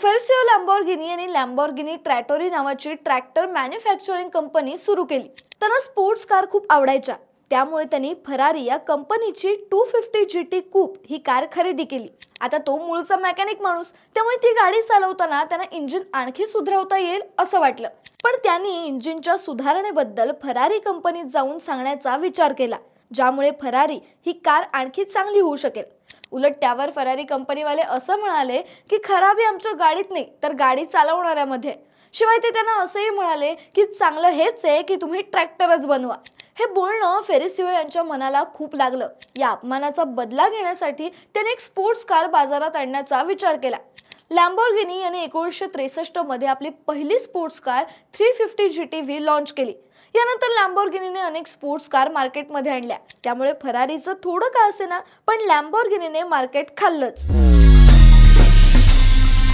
फेरसिओ Lamborghini यांनी Lamborghini ट्रॅटोरी नावाची tractor manufacturing company सुरू केली। त्यांना स्पोर्ट्स कार खूप आवडायच्या, त्यामुळे त्यांनी फरारी या कंपनीची 250 GT कूप ही कार खरेदी केली। आता तो मूळचा मेकॅनिक माणूस, त्यामुळे ती गाडी चालवताना त्यांना इंजिन आणखी सुधारवता येईल असं वाटलं। पण त्यांनी इंजिनच्या सुधारणेबद्दल फरारी कंपनीत जाऊन सांगण्याचा विचार केला, ज्यामुळे फरारी ही कार आणखी चांगली होऊ शकेल। उलट त्यावर फरारी कंपनीवाले असं म्हणाले की खराबी आमच्या गाडीत नाही तर गाडी चालवणाऱ्यामध्ये। शिवाय ते त्यांना असंही म्हणाले की चांगलं हेच आहे की तुम्ही ट्रॅक्टरच बनवा। हे बोलणं फेरसिओ यांच्या मनाला खूप लागलं। या अपमानाचा बदला घेण्यासाठी त्याने एक स्पोर्ट्स कार बाजारात आणण्याचा विचार केला। लॅम्बोर्गिनी यांनी 1963 मध्ये आपली पहिली स्पोर्ट्स कार 350 GTV लॉन्च केली। यानंतर लॅम्बोर्गिनीने अनेक स्पोर्ट्स कार मार्केटमध्ये आणल्या, त्यामुळे फरारीचं थोडं का असेना पण लॅम्बोर्गिनीने मार्केट खाल्लंच।